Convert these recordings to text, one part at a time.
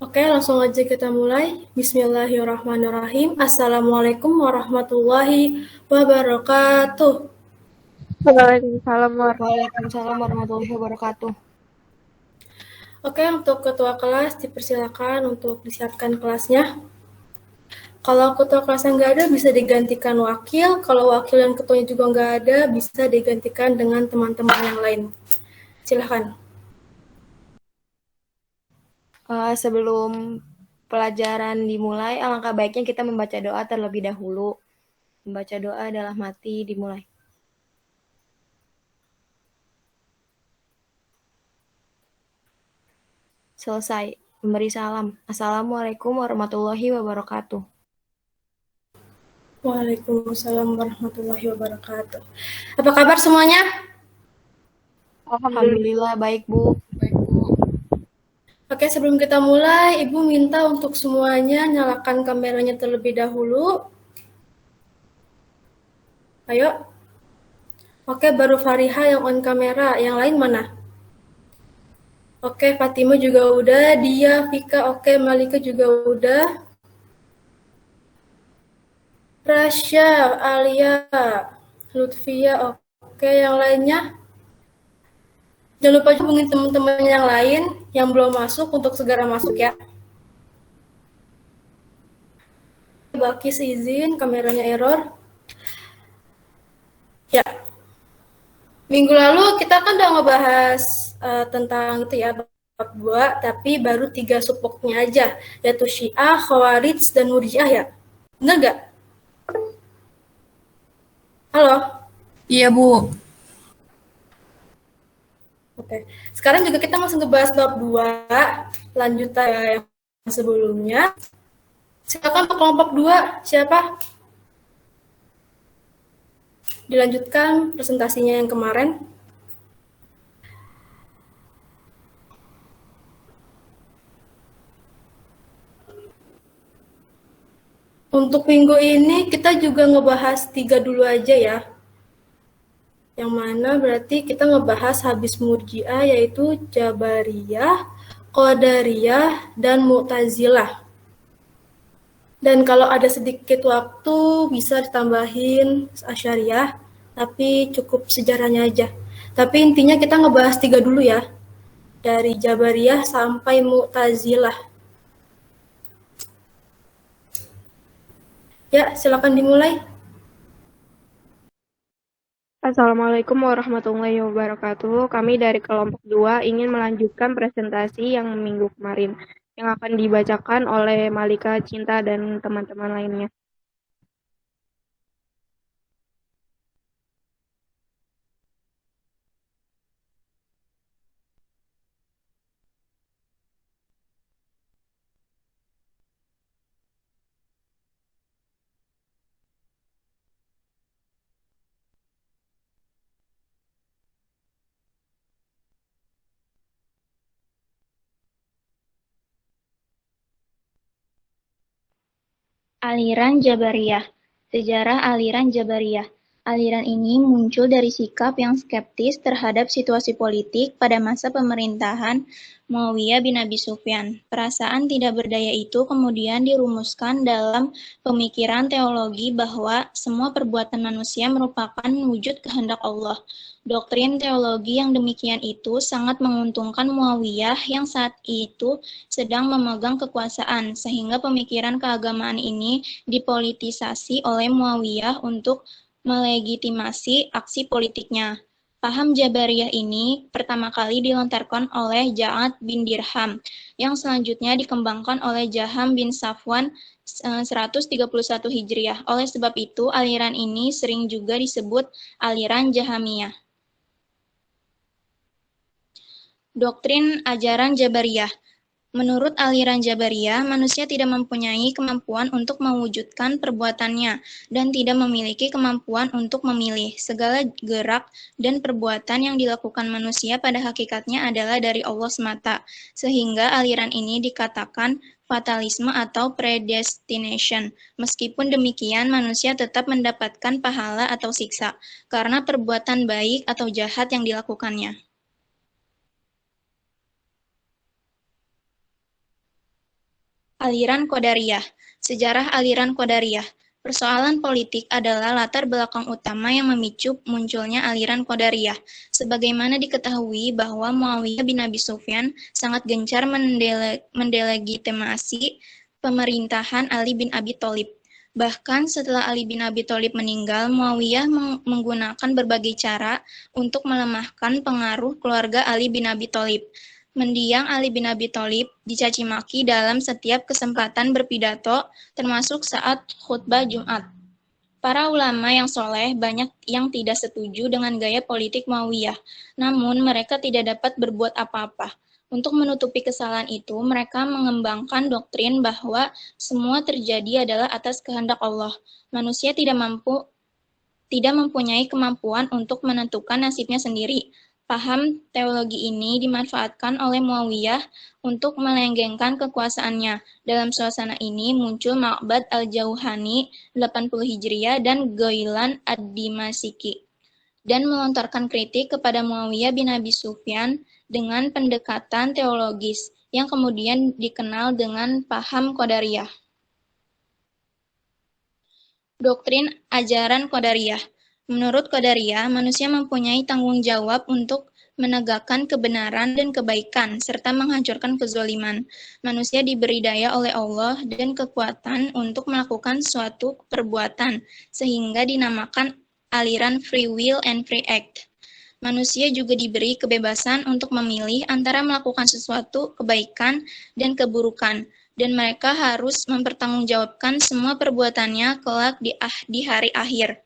Oke, langsung aja kita mulai. Bismillahirrahmanirrahim. Assalamualaikum warahmatullahi wabarakatuh. Waalaikumsalam Waalaikumsalam warahmatullahi wabarakatuh. Oke, untuk ketua kelas dipersilakan untuk disiapkan kelasnya. Kalau ketua kelasnya nggak ada, bisa digantikan wakil. Kalau wakil dan ketuanya juga nggak ada, bisa digantikan dengan teman-teman yang lain. Silahkan. Sebelum pelajaran dimulai, alangkah baiknya kita membaca doa terlebih dahulu. Membaca doa adalah mati dimulai. Selesai. Memberi salam. Assalamualaikum warahmatullahi wabarakatuh. Waalaikumsalam warahmatullahi wabarakatuh. Apa kabar semuanya? Alhamdulillah baik, Bu. Oke, sebelum kita mulai, Ibu minta untuk semuanya nyalakan kameranya terlebih dahulu. Ayo. Oke, baru Fariha yang on kamera. Yang lain mana? Oke, Fatima juga udah. Dia, Vika, oke. Malika juga udah. Rasya, Alia, Lutfia, oke. Yang lainnya? Jangan lupa hubungin teman-teman yang lain yang belum masuk untuk segera masuk ya. Bakis izin, kameranya error. Ya, minggu lalu kita kan udah ngebahas tentang itu ya, bab 2, tapi baru 3 subpoknya aja, yaitu Syiah, Khawarij, dan Murji'ah ya. Bener nggak? Halo? Iya, Bu. Oke. Sekarang juga kita masih ngebahas bab 2, lanjutan yang sebelumnya. Silakan untuk kelompok 2, siapa? Dilanjutkan presentasinya yang kemarin. Untuk minggu ini kita juga ngebahas 3 dulu aja ya. Yang mana berarti kita ngebahas habis Murji'ah yaitu Jabariyah, Qadariyah, dan Mu'tazilah. Dan kalau ada sedikit waktu bisa ditambahin Asy'ariyah, tapi cukup sejarahnya aja. Tapi intinya kita ngebahas 3 dulu ya. Dari Jabariyah sampai Mu'tazilah. Ya, silakan dimulai. Assalamualaikum warahmatullahi wabarakatuh. Kami dari kelompok 2 ingin melanjutkan presentasi yang minggu kemarin, yang akan dibacakan oleh Malika, Cinta, dan teman-teman lainnya. Aliran Jabariyah. Sejarah aliran Jabariyah. Aliran ini muncul dari sikap yang skeptis terhadap situasi politik pada masa pemerintahan Muawiyah bin Abi Sufyan. Perasaan tidak berdaya itu kemudian dirumuskan dalam pemikiran teologi bahwa semua perbuatan manusia merupakan wujud kehendak Allah. Doktrin teologi yang demikian itu sangat menguntungkan Muawiyah yang saat itu sedang memegang kekuasaan, sehingga pemikiran keagamaan ini dipolitisasi oleh Muawiyah untuk melegitimasi aksi politiknya. Paham Jabariyah ini pertama kali dilontarkan oleh Ja'ad bin Dirham, yang selanjutnya dikembangkan oleh Jaham bin Safwan 131 Hijriah. Oleh sebab itu, aliran ini sering juga disebut aliran Jahamiyah. Doktrin ajaran Jabariyah. Menurut aliran Jabariyah, manusia tidak mempunyai kemampuan untuk mewujudkan perbuatannya dan tidak memiliki kemampuan untuk memilih. Segala gerak dan perbuatan yang dilakukan manusia pada hakikatnya adalah dari Allah semata, sehingga aliran ini dikatakan fatalisme atau predestination. Meskipun demikian, manusia tetap mendapatkan pahala atau siksa karena perbuatan baik atau jahat yang dilakukannya. Aliran Qadariyah. Sejarah aliran Qadariyah. Persoalan politik adalah latar belakang utama yang memicu munculnya aliran Qadariyah. Sebagaimana diketahui bahwa Muawiyah bin Abi Sufyan sangat gencar mendelegitimasi pemerintahan Ali bin Abi Thalib. Bahkan setelah Ali bin Abi Thalib meninggal, Muawiyah menggunakan berbagai cara untuk melemahkan pengaruh keluarga Ali bin Abi Thalib. Mendiang Ali bin Abi Thalib dicaci maki dalam setiap kesempatan berpidato, termasuk saat khutbah Jumat. Para ulama yang soleh banyak yang tidak setuju dengan gaya politik Muawiyah, namun mereka tidak dapat berbuat apa-apa. Untuk menutupi kesalahan itu, mereka mengembangkan doktrin bahwa semua terjadi adalah atas kehendak Allah. Manusia tidak mempunyai kemampuan untuk menentukan nasibnya sendiri. Paham teologi ini dimanfaatkan oleh Muawiyah untuk melenggengkan kekuasaannya. Dalam suasana ini muncul Ma'bad al-Jauhani 80 Hijriah dan Ghailan ad-Dimasiki dan melontarkan kritik kepada Muawiyah bin Abi Sufyan dengan pendekatan teologis yang kemudian dikenal dengan paham Qadariyah. Doktrin ajaran Qadariyah. Menurut Qadariyah, manusia mempunyai tanggung jawab untuk menegakkan kebenaran dan kebaikan, serta menghancurkan kezaliman. Manusia diberi daya oleh Allah dan kekuatan untuk melakukan suatu perbuatan, sehingga dinamakan aliran free will and free act. Manusia juga diberi kebebasan untuk memilih antara melakukan sesuatu kebaikan dan keburukan, dan mereka harus mempertanggungjawabkan semua perbuatannya kelak di hari akhir.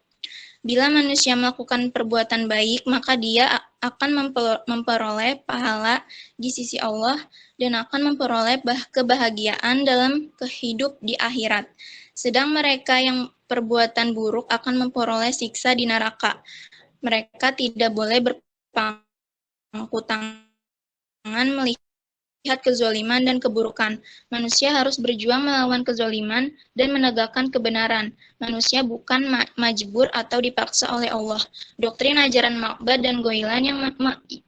Bila manusia melakukan perbuatan baik, maka dia akan memperoleh pahala di sisi Allah dan akan memperoleh kebahagiaan dalam kehidup di akhirat. Sedang mereka yang perbuatan buruk akan memperoleh siksa di neraka. Mereka tidak boleh berpangku tangan melihat kezaliman dan keburukan. Manusia harus berjuang melawan kezaliman dan menegakkan kebenaran. Manusia bukan majbur atau dipaksa oleh Allah. Doktrin ajaran Ma'bad dan Ghailan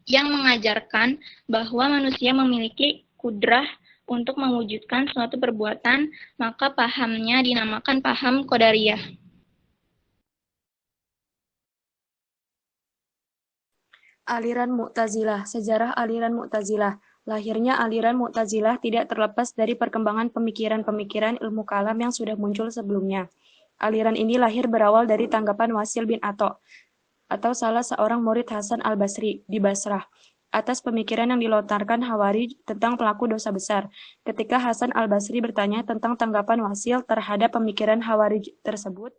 yang mengajarkan bahwa manusia memiliki kudrah untuk mewujudkan suatu perbuatan, maka pahamnya dinamakan paham Qadariyah. Aliran Mu'tazilah. Sejarah aliran Mu'tazilah. Lahirnya aliran Mu'tazilah tidak terlepas dari perkembangan pemikiran-pemikiran ilmu kalam yang sudah muncul sebelumnya. Aliran ini lahir berawal dari tanggapan Wasil bin Atha, atau salah seorang murid Hasan al-Basri di Basrah, atas pemikiran yang dilontarkan Khawarij tentang pelaku dosa besar. Ketika Hasan al-Basri bertanya tentang tanggapan Wasil terhadap pemikiran Khawarij tersebut,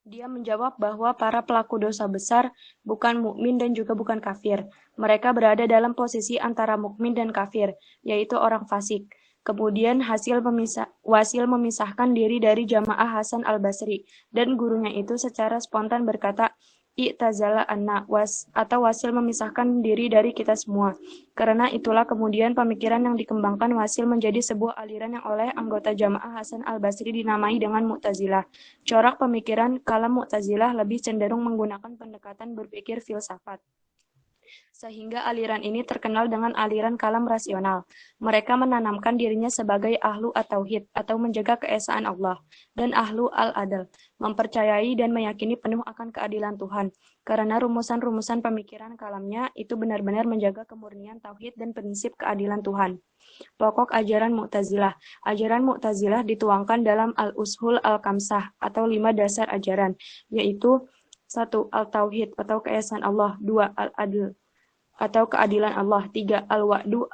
dia menjawab bahwa para pelaku dosa besar bukan mukmin dan juga bukan kafir. Mereka berada dalam posisi antara mukmin dan kafir, yaitu orang fasik. Kemudian Wasil memisahkan diri dari jamaah Hasan al-Basri, dan gurunya itu secara spontan berkata, "I'tazala anna atau Wasil memisahkan diri dari kita semua." Karena itulah kemudian pemikiran yang dikembangkan Wasil menjadi sebuah aliran yang oleh anggota jamaah Hasan al-Basri dinamai dengan Mu'tazilah. Corak pemikiran kalam Mu'tazilah lebih cenderung menggunakan pendekatan berpikir filsafat, sehingga aliran ini terkenal dengan aliran kalam rasional. Mereka menanamkan dirinya sebagai ahlu at-tauhid atau menjaga keesaan Allah, dan ahlu al-adl, mempercayai dan meyakini penuh akan keadilan Tuhan, karena rumusan-rumusan pemikiran kalamnya itu benar-benar menjaga kemurnian tauhid dan prinsip keadilan Tuhan. Pokok ajaran Mu'tazilah. Ajaran Mu'tazilah dituangkan dalam al-ushul al-kamsah atau 5 dasar ajaran, yaitu 1. Al-tauhid atau keesaan Allah, 2. Al-adl atau keadilan Allah, 3. Al-wa'du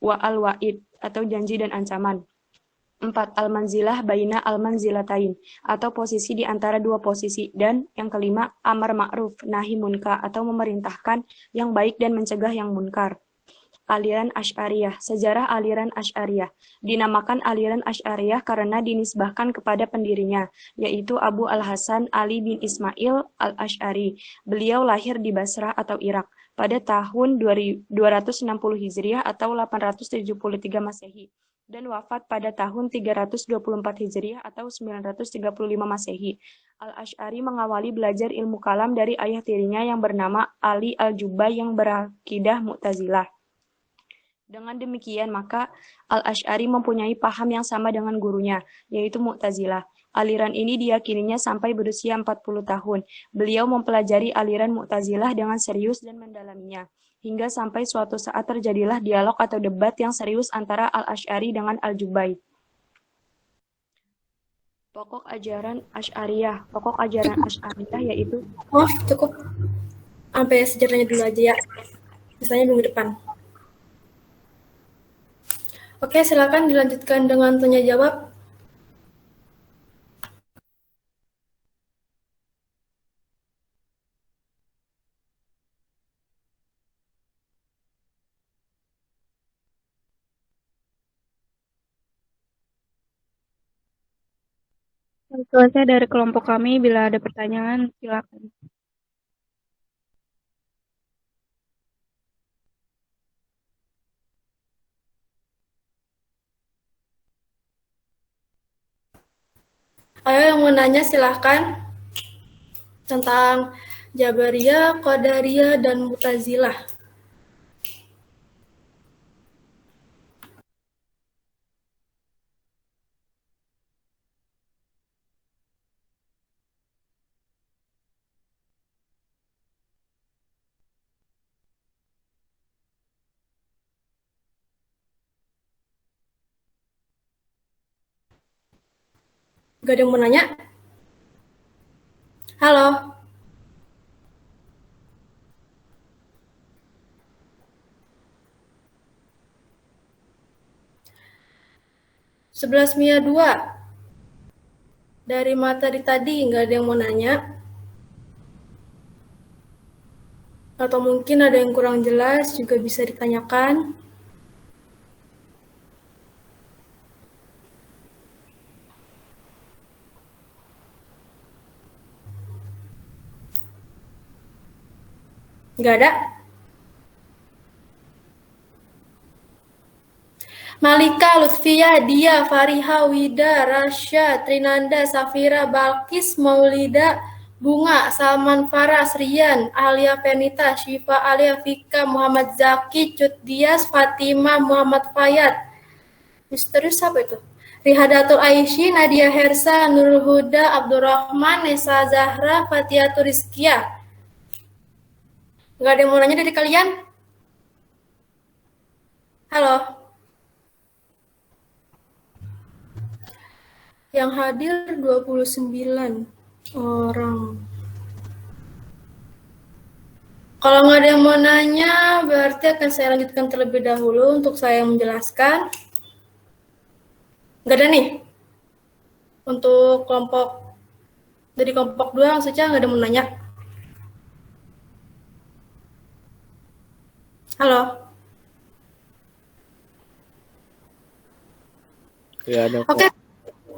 wa al-wa'id atau janji dan ancaman, 4. Al-manzilah baina al-manzilatain atau posisi di antara dua posisi, dan yang kelima amar ma'ruf nahi munkar atau memerintahkan yang baik dan mencegah yang munkar. Aliran Asy'ariyah. Sejarah aliran Asy'ariyah. Dinamakan aliran Asy'ariyah karena dinisbahkan kepada pendirinya, yaitu Abu al-Hasan Ali bin Ismail al-Asy'ari. Beliau lahir di Basrah atau Irak pada tahun 260 Hijriah atau 873 Masehi, dan wafat pada tahun 324 Hijriah atau 935 Masehi. Al-Asy'ari mengawali belajar ilmu kalam dari ayah tirinya yang bernama Ali al-Jubbay yang berakidah Mu'tazilah. Dengan demikian, maka Al-Asy'ari mempunyai paham yang sama dengan gurunya, yaitu Mu'tazilah. Aliran ini diyakininya sampai berusia 40 tahun. Beliau mempelajari aliran Mu'tazilah dengan serius dan mendalaminya, hingga sampai suatu saat terjadilah dialog atau debat yang serius antara Al-Asy'ari dengan Al-Jubaid. Pokok ajaran Asy'ariyah yaitu Oh, cukup. Sampai sejarahnya dulu aja ya. Misalnya minggu depan. Oke, silakan dilanjutkan dengan tanya jawab. Selesai dari kelompok kami. Bila ada pertanyaan, silakan. Ayo yang mau nanya silahkan. Tentang Jabariyah, Qadariyah, dan Mu'tazilah. Gak ada yang mau nanya? Halo? Sebelas Mia 2. Dari materi tadi nggak ada yang mau nanya? Atau mungkin ada yang kurang jelas juga bisa ditanyakan. Nggak ada? Malika, Lutfia, Dia, Fariha, Wida, Rasya, Trinanda, Safira, Balkis, Maulida, Bunga, Salman Faras, Rian, Alia Penita, Syifa Alia, Fika, Muhammad Zaki, Cut Dias, Fatima, Muhammad Fayad. Misterius apa itu? Rihadatul Aishi, Nadia Hersa, Nurul Huda, Abdurrahman, Nesa Zahra, Fatiatur Rizkia. Nggak ada yang mau nanya dari kalian? Halo? Yang hadir 29 orang. Kalau nggak ada yang mau nanya, berarti akan saya lanjutkan terlebih dahulu untuk saya menjelaskan. Nggak ada nih? Untuk kelompok, dari kelompok 2 langsung saja nggak ada yang mau nanya. Halo? Ya, ada. Oke.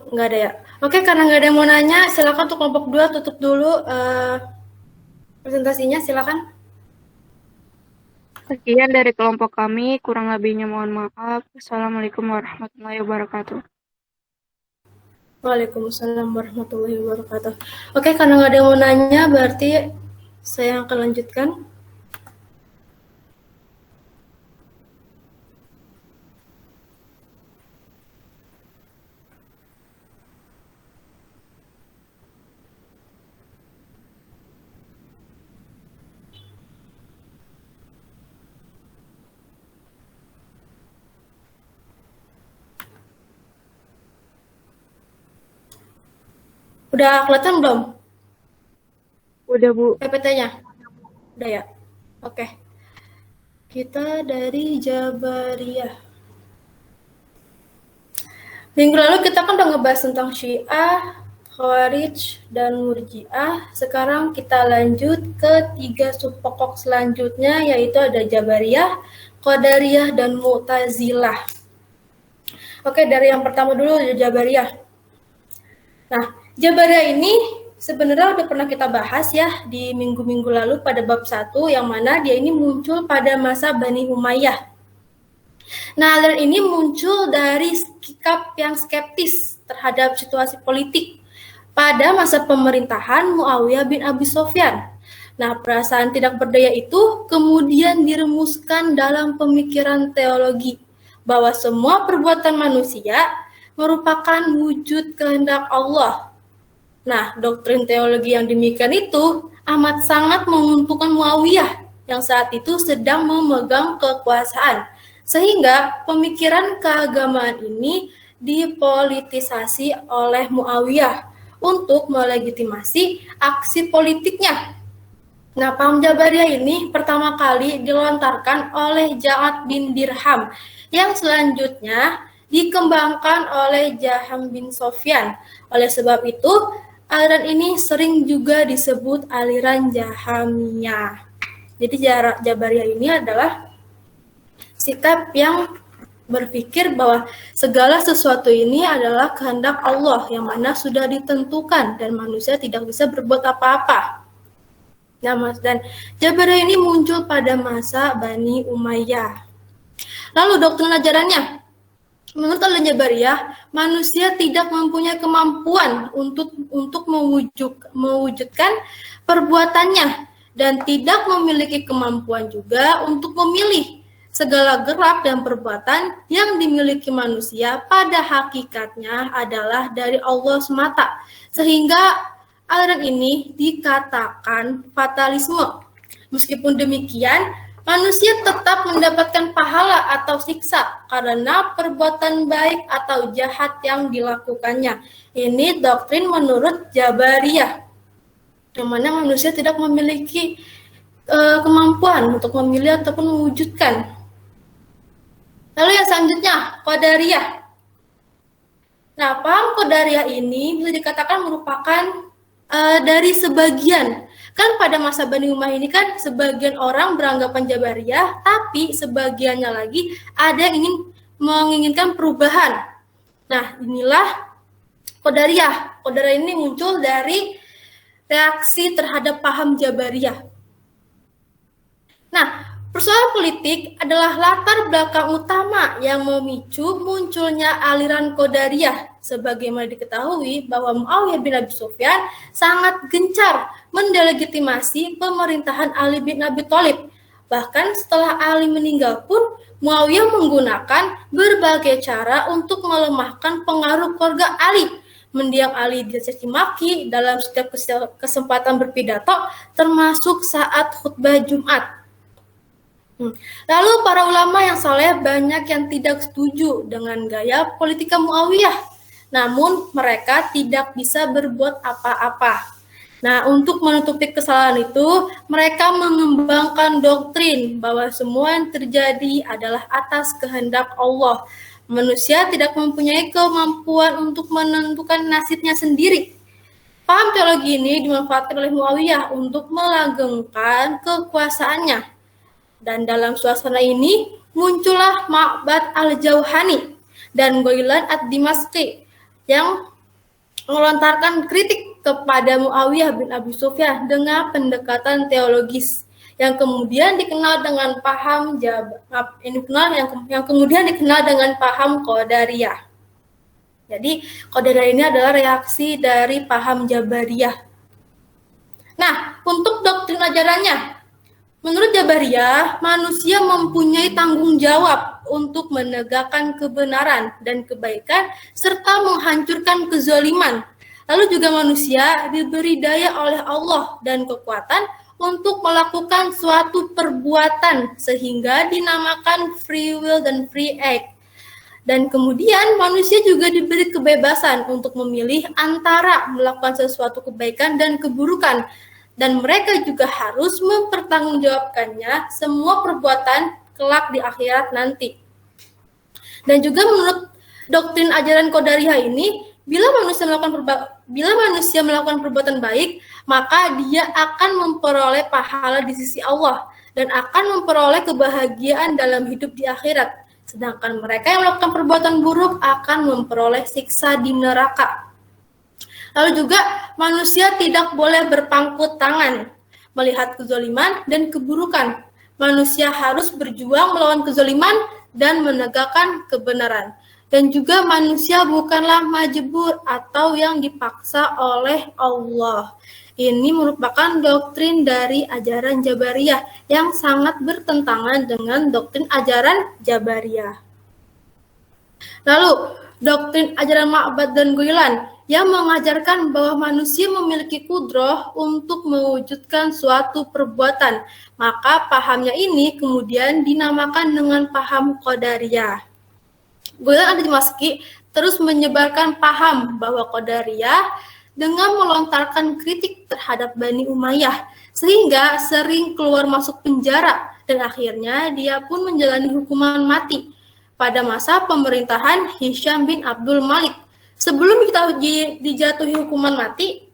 Nggak ada ya? Oke, karena nggak ada yang mau nanya, silakan untuk kelompok 2 tutup dulu presentasinya, silakan. Sekian dari kelompok kami, kurang lebihnya mohon maaf. Assalamualaikum warahmatullahi wabarakatuh. Waalaikumsalam warahmatullahi wabarakatuh. Oke, karena nggak ada yang mau nanya, berarti saya akan lanjutkan. Udah kelihatan belum? Udah, Bu. PPT-nya? Udah ya? Oke. Kita dari Jabariyah. Minggu lalu kita kan udah ngebahas tentang Syiah, Khawarij, dan Murji'ah. Sekarang kita lanjut ke 3 subpokok selanjutnya, yaitu ada Jabariyah, Qadariyah, dan Mu'tazilah. Oke, dari yang pertama dulu, Jabariyah. Nah, Jabariyah ini sebenarnya udah pernah kita bahas ya di minggu-minggu lalu pada bab 1, yang mana dia ini muncul pada masa Bani Umayyah. Nah, aliran ini muncul dari sikap yang skeptis terhadap situasi politik pada masa pemerintahan Muawiyah bin Abi Sufyan. Nah, perasaan tidak berdaya itu kemudian dirumuskan dalam pemikiran teologi bahwa semua perbuatan manusia merupakan wujud kehendak Allah. Nah, doktrin teologi yang demikian itu amat sangat menguntungkan Muawiyah yang saat itu sedang memegang kekuasaan. Sehingga pemikiran keagamaan ini dipolitisasi oleh Muawiyah untuk melegitimasi aksi politiknya. Nah, paham Jabariyah ini pertama kali dilontarkan oleh Ja'ad bin Dirham yang selanjutnya dikembangkan oleh Jaham bin Sofyan. Oleh sebab itu, aliran ini sering juga disebut aliran Jahamiyah. Jadi Jabariyah ini adalah sikap yang berpikir bahwa segala sesuatu ini adalah kehendak Allah yang mana sudah ditentukan dan manusia tidak bisa berbuat apa-apa. Nah, dan Jabariyah ini muncul pada masa Bani Umayyah. Lalu doktrin ajarannya, menurut Al-Jabariyah, manusia tidak mempunyai kemampuan untuk mewujudkan perbuatannya dan tidak memiliki kemampuan juga untuk memilih. Segala gerak dan perbuatan yang dimiliki manusia pada hakikatnya adalah dari Allah semata, sehingga aliran ini dikatakan fatalisme. Meskipun demikian, manusia tetap mendapatkan pahala atau siksa karena perbuatan baik atau jahat yang dilakukannya. Ini doktrin menurut Jabariyah, yang mana manusia tidak memiliki kemampuan untuk memilih ataupun mewujudkan. Lalu yang selanjutnya, Qadariyah. Nah, paham Qadariyah ini bisa dikatakan merupakan dari sebagian. Kan pada masa Bani Umayyah ini kan sebagian orang beranggapan Jabariyah, tapi sebagiannya lagi ada yang menginginkan perubahan. Nah, inilah Qadariyah. Qadariyah ini muncul dari reaksi terhadap paham Jabariyah. Nah, persoalan politik adalah latar belakang utama yang memicu munculnya aliran Qadariyah. Sebagaimana diketahui bahwa Muawiyah bin Abi Sufyan sangat gencar mendelegitimasi pemerintahan Ali bin Abi Thalib. Bahkan setelah Ali meninggal pun, Muawiyah menggunakan berbagai cara untuk melemahkan pengaruh keluarga Ali. Mendiang Ali dicaci maki dalam setiap kesempatan berpidato, termasuk saat khutbah Jumat. Lalu para ulama yang saleh banyak yang tidak setuju dengan gaya politika Muawiyah. Namun mereka tidak bisa berbuat apa-apa. Nah, untuk menutupi kesalahan itu, mereka mengembangkan doktrin bahwa semua yang terjadi adalah atas kehendak Allah. Manusia tidak mempunyai kemampuan untuk menentukan nasibnya sendiri. Paham teologi ini dimanfaatkan oleh Muawiyah untuk melanggengkan kekuasaannya. Dan dalam suasana ini muncullah Ma'bad al-Jauhani dan Ghailan ad-Dimashqi yang melontarkan kritik kepada Muawiyah bin Abi Sufyan dengan pendekatan teologis yang kemudian dikenal dengan paham yang kemudian dikenal dengan paham Qadariyah. Jadi Qadariyah ini adalah reaksi dari paham Jabariyah. Nah, untuk doktrin ajarannya, menurut Jabariyah, manusia mempunyai tanggung jawab untuk menegakkan kebenaran dan kebaikan serta menghancurkan kezaliman. Lalu juga manusia diberi daya oleh Allah dan kekuatan untuk melakukan suatu perbuatan sehingga dinamakan free will dan free act. Dan kemudian manusia juga diberi kebebasan untuk memilih antara melakukan sesuatu kebaikan dan keburukan. Dan mereka juga harus mempertanggungjawabkannya semua perbuatan kelak di akhirat nanti. Dan juga menurut doktrin ajaran Qadariyah ini, bila manusia melakukan perbuatan baik, maka dia akan memperoleh pahala di sisi Allah dan akan memperoleh kebahagiaan dalam hidup di akhirat. Sedangkan mereka yang melakukan perbuatan buruk akan memperoleh siksa di neraka. Lalu juga manusia tidak boleh berpangku tangan melihat kezaliman dan keburukan. Manusia harus berjuang melawan kezaliman dan menegakkan kebenaran. Dan juga manusia bukanlah majbur atau yang dipaksa oleh Allah. Ini merupakan doktrin dari ajaran Jabariyah yang sangat bertentangan dengan doktrin ajaran Jabariyah. Lalu, doktrin ajaran Ma'bad dan Ghailan yang mengajarkan bahwa manusia memiliki kudroh untuk mewujudkan suatu perbuatan. Maka pahamnya ini kemudian dinamakan dengan paham Qadariyah. Ghailan ad-Dimashqi terus menyebarkan paham bahwa Qadariyah dengan melontarkan kritik terhadap Bani Umayyah, sehingga sering keluar masuk penjara, dan akhirnya dia pun menjalani hukuman mati pada masa pemerintahan Hisham bin Abdul Malik. Sebelum dijatuhi hukuman mati,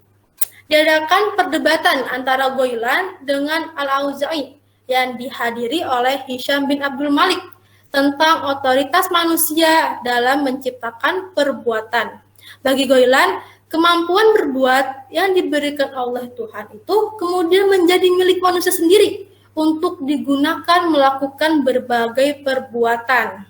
diadakan perdebatan antara Ghailan dengan Al-Auza'i yang dihadiri oleh Hisham bin Abdul Malik tentang otoritas manusia dalam menciptakan perbuatan. Bagi Ghailan, kemampuan berbuat yang diberikan oleh Tuhan itu kemudian menjadi milik manusia sendiri untuk digunakan melakukan berbagai perbuatan.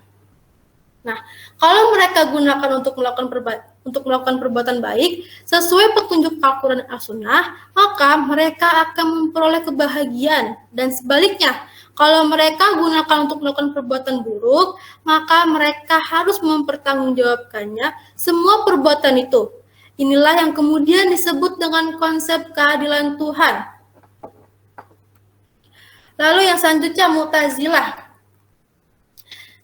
Nah, kalau mereka gunakan untuk melakukan perbuatan baik sesuai petunjuk Al-Quran dan As-Sunnah, maka mereka akan memperoleh kebahagiaan. Dan sebaliknya, kalau mereka gunakan untuk melakukan perbuatan buruk, maka mereka harus mempertanggungjawabkannya semua perbuatan itu. Inilah yang kemudian disebut dengan konsep keadilan Tuhan. Lalu yang selanjutnya Mu'tazilah.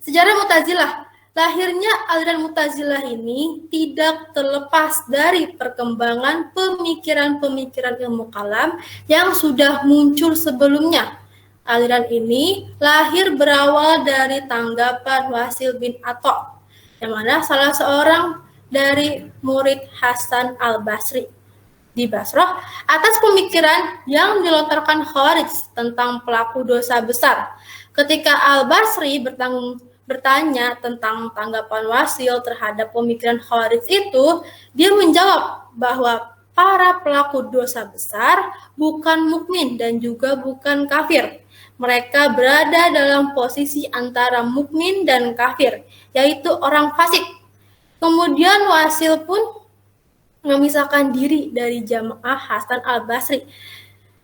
Sejarah Mu'tazilah. Lahirnya aliran Mu'tazilah ini tidak terlepas dari perkembangan pemikiran-pemikiran ilmu kalam yang sudah muncul sebelumnya. Aliran ini lahir berawal dari tanggapan Wasil bin Atha, yang mana salah seorang dari murid Hasan al-Basri di Basrah atas pemikiran yang dilontarkan Khawarij tentang pelaku dosa besar. Ketika al-Basri bertanya tentang tanggapan Wasil terhadap pemikiran Khawarij itu, dia menjawab bahwa para pelaku dosa besar bukan mukmin dan juga bukan kafir. Mereka berada dalam posisi antara mukmin dan kafir, yaitu orang fasik. Kemudian Wasil pun memisahkan diri dari jamaah Hasan al-Basri,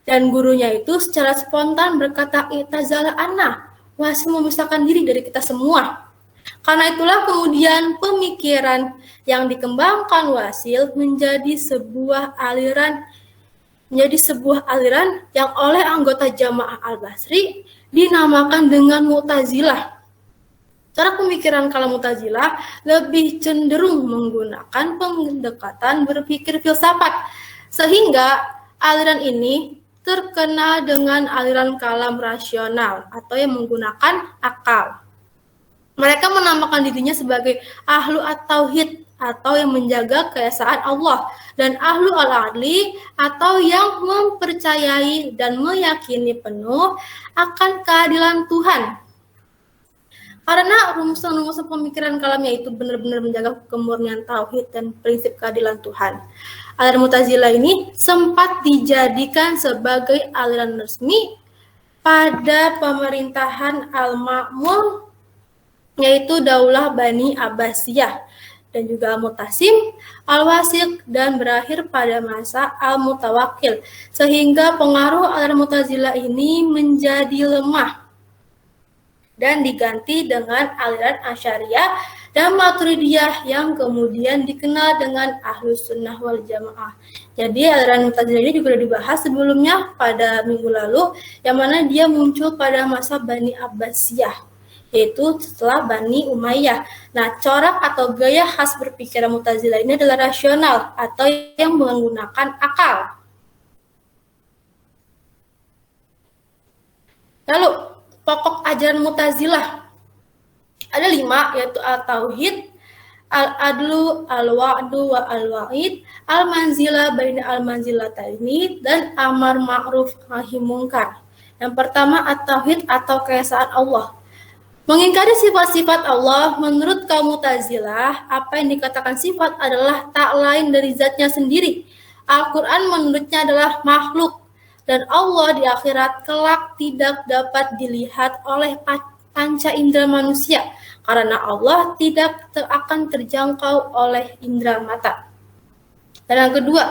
dan gurunya itu secara spontan berkata, "I'tazala anna." Wasil memisahkan diri dari kita semua. Karena itulah kemudian pemikiran yang dikembangkan Wasil menjadi sebuah aliran yang oleh anggota jamaah al-Basri dinamakan dengan Mu'tazilah. Cara pemikiran kalam Mu'tazilah lebih cenderung menggunakan pendekatan berpikir filsafat, sehingga aliran ini terkenal dengan aliran kalam rasional atau yang menggunakan akal. Mereka menamakan dirinya sebagai ahlu at-tauhid atau yang menjaga keesaan Allah, dan ahlu al-adli atau yang mempercayai dan meyakini penuh akan keadilan Tuhan. Karena rumusan-rumusan pemikiran kalamnya itu benar-benar menjaga kemurnian tauhid dan prinsip keadilan Tuhan, aliran Mu'tazilah ini sempat dijadikan sebagai aliran resmi pada pemerintahan Al-Ma'mun, yaitu Daulah Bani Abbasiyah, dan juga Al-Mu'tasim, Al-Wasiq, dan berakhir pada masa Al-Mutawakkil, sehingga pengaruh aliran Mu'tazilah ini menjadi lemah dan diganti dengan aliran Asy'ariyah dan Maturidiyah yang kemudian dikenal dengan Ahlus Sunnah wal Jamaah. Jadi aliran Mu'tazilah ini juga sudah dibahas sebelumnya pada minggu lalu, yang mana dia muncul pada masa Bani Abbasiyah, yaitu setelah Bani Umayyah. Nah, corak atau gaya khas berpikiran Mu'tazilah ini adalah rasional atau yang menggunakan akal. Lalu, pokok ajaran Mu'tazilah ada 5, yaitu al-tauhid, al-adlu, al-wa'du wa al-wa'id, al-manzilah baina al-manzilataini, dan amar ma'ruf nahi munkar. Yang pertama, at-tauhid atau keesaan Allah. Mengingkari sifat-sifat Allah, menurut kaum Mu'tazilah, apa yang dikatakan sifat adalah tak lain dari zatnya sendiri. Al-Quran menurutnya adalah makhluk, dan Allah di akhirat kelak tidak dapat dilihat oleh panca indera manusia, karena Allah tidak akan terjangkau oleh indera mata. Dan yang kedua,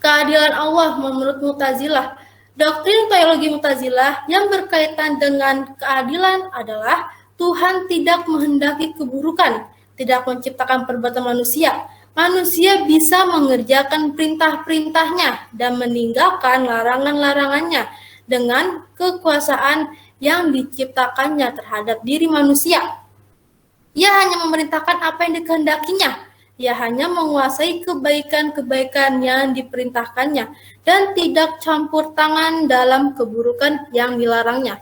Keadilan Allah menurut Mu'tazilah. Doktrin teologi Mu'tazilah yang berkaitan dengan keadilan adalah Tuhan tidak menghendaki keburukan, tidak menciptakan perbuatan manusia. Manusia bisa mengerjakan perintah-perintahnya dan meninggalkan larangan-larangannya dengan kekuasaan yang diciptakannya terhadap diri manusia. Ia hanya memerintahkan apa yang dikehendakinya. Ia hanya menguasai kebaikan-kebaikan yang diperintahkannya dan tidak campur tangan dalam keburukan yang dilarangnya.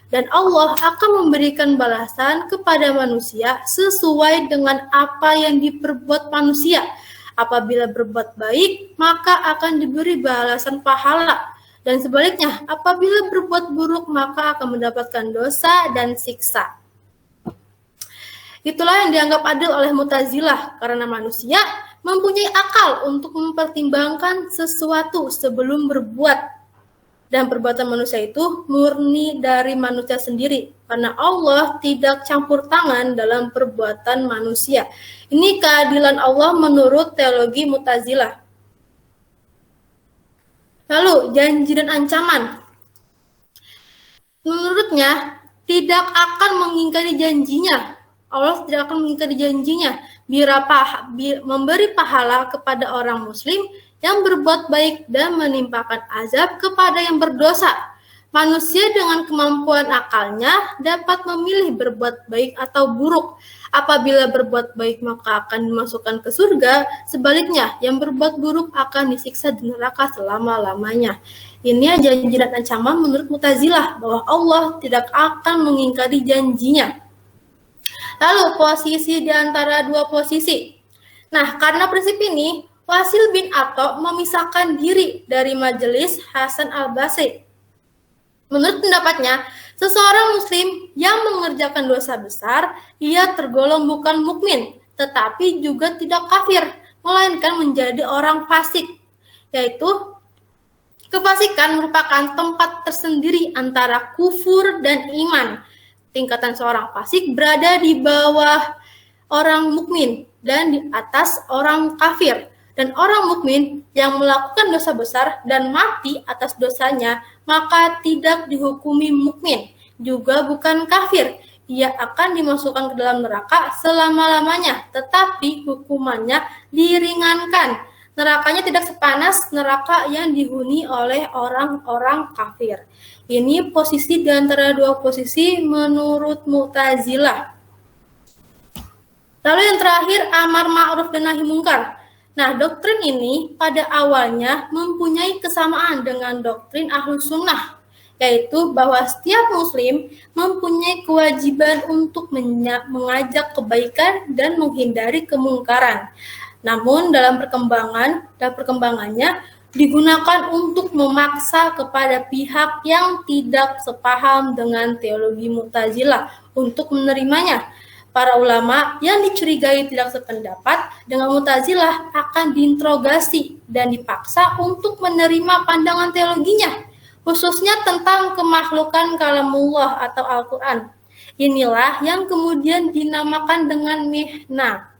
Dan Allah akan memberikan balasan kepada manusia sesuai dengan apa yang diperbuat manusia. Apabila berbuat baik, maka akan diberi balasan pahala. Dan sebaliknya, apabila berbuat buruk, maka akan mendapatkan dosa dan siksa. Itulah yang dianggap adil oleh Mu'tazilah, karena manusia mempunyai akal untuk mempertimbangkan sesuatu sebelum berbuat. Dan perbuatan manusia itu murni dari manusia sendiri, karena Allah tidak campur tangan dalam perbuatan manusia. Ini keadilan Allah menurut teologi Mu'tazilah. Lalu, janji dan ancaman. Menurutnya, tidak akan mengingkari janjinya. Allah tidak akan mengingkari janjinya memberi pahala kepada orang muslim yang berbuat baik dan menimpakan azab kepada yang berdosa. Manusia dengan kemampuan akalnya dapat memilih berbuat baik atau buruk. Apabila berbuat baik maka akan dimasukkan ke surga, sebaliknya yang berbuat buruk akan disiksa di neraka selama-lamanya. Ini janji dan ancaman menurut Mu'tazilah bahwa Allah tidak akan mengingkari janjinya. Lalu posisi di antara dua posisi. Nah, karena prinsip ini, Wasil bin Atha memisahkan diri dari majelis Hasan al-Basri. Menurut pendapatnya, seseorang muslim yang mengerjakan dosa besar, ia tergolong bukan mukmin, tetapi juga tidak kafir, melainkan menjadi orang fasik. Yaitu, kefasikan merupakan tempat tersendiri antara kufur dan iman. Tingkatan seorang fasik berada di bawah orang mukmin dan di atas orang kafir. Dan orang mukmin yang melakukan dosa besar dan mati atas dosanya, maka tidak dihukumi mukmin, juga bukan kafir. Ia akan dimasukkan ke dalam neraka selama-lamanya, tetapi hukumannya diringankan. Nerakanya tidak sepanas neraka yang dihuni oleh orang-orang kafir. Ini posisi di antara dua posisi menurut Mu'tazilah. Lalu yang terakhir, amar ma'ruf dan nahi mungkar. Nah, doktrin ini pada awalnya mempunyai kesamaan dengan doktrin Ahlus Sunnah, yaitu bahwa setiap muslim mempunyai kewajiban untuk mengajak kebaikan dan menghindari kemungkaran. Namun dalam perkembangannya digunakan untuk memaksa kepada pihak yang tidak sepaham dengan teologi Mu'tazilah untuk menerimanya. Para ulama yang dicurigai tidak sependapat dengan Mu'tazilah akan diinterogasi dan dipaksa untuk menerima pandangan teologinya, khususnya tentang kemakhlukan kalamullah atau Al-Quran. Inilah yang kemudian dinamakan dengan mihna.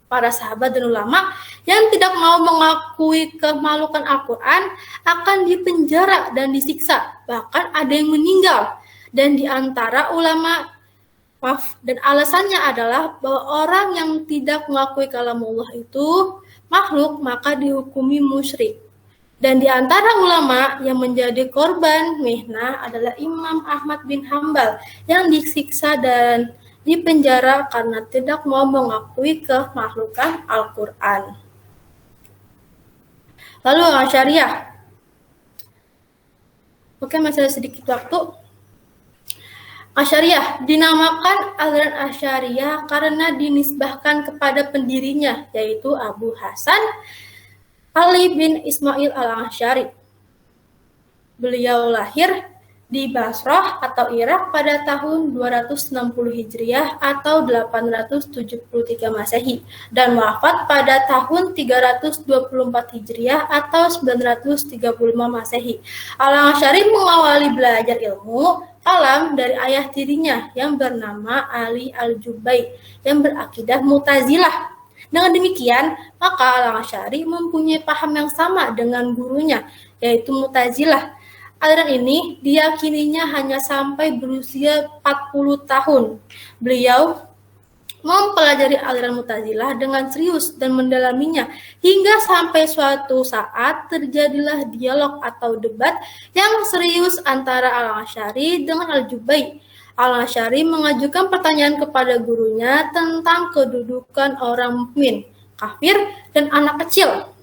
Para sahabat dan ulama yang tidak mau mengakui kemakhlukan Al-Quran akan dipenjara dan disiksa, bahkan ada yang meninggal. Dan di antara ulama, dan alasannya adalah bahwa orang yang tidak mengakui kalamullah itu makhluk, maka dihukumi musyrik. Dan di antara ulama yang menjadi korban mihna adalah Imam Ahmad bin Hambal yang disiksa dan di penjara karena tidak mau mengakui kemakhlukan Al-Quran. Lalu Asy'ariyah. Oke, masih ada sedikit waktu. Asy'ariyah dinamakan aliran Asy'ariyah karena dinisbahkan kepada pendirinya, yaitu Abu Hasan Ali bin Ismail al-Asy'ari. Beliau lahir di Basrah atau Irak pada tahun 260 Hijriah atau 873 Masehi dan wafat pada tahun 324 Hijriah atau 935 Masehi. Al-Asy'ari mengawali belajar ilmu kalam dari ayah tirinya yang bernama Ali al-Jubai yang berakidah Mu'tazilah. Dengan demikian, maka Al-Asy'ari mempunyai paham yang sama dengan gurunya, yaitu Mu'tazilah. Aliran ini diyakininya hanya sampai berusia 40 tahun. Beliau mempelajari aliran Mu'tazilah dengan serius dan mendalaminya hingga sampai suatu saat terjadilah dialog atau debat yang serius antara Al-Asy'ari dengan Al-Jubai. Al-Asy'ari mengajukan pertanyaan kepada gurunya tentang kedudukan orang mukmin, kafir, dan anak kecil.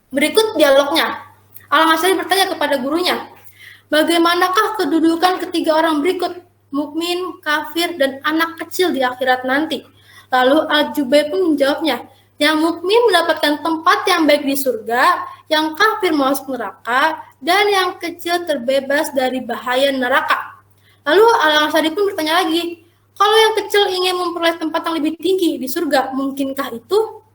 Berikut dialognya. Al-Asy'ari bertanya kepada gurunya, bagaimanakah kedudukan ketiga orang berikut, mukmin, kafir, dan anak kecil di akhirat nanti? Lalu Al-Jubai pun menjawabnya, yang mukmin mendapatkan tempat yang baik di surga, yang kafir masuk neraka, dan yang kecil terbebas dari bahaya neraka. Lalu Al-Asy'ari pun bertanya lagi, kalau yang kecil ingin memperoleh tempat yang lebih tinggi di surga, mungkinkah itu?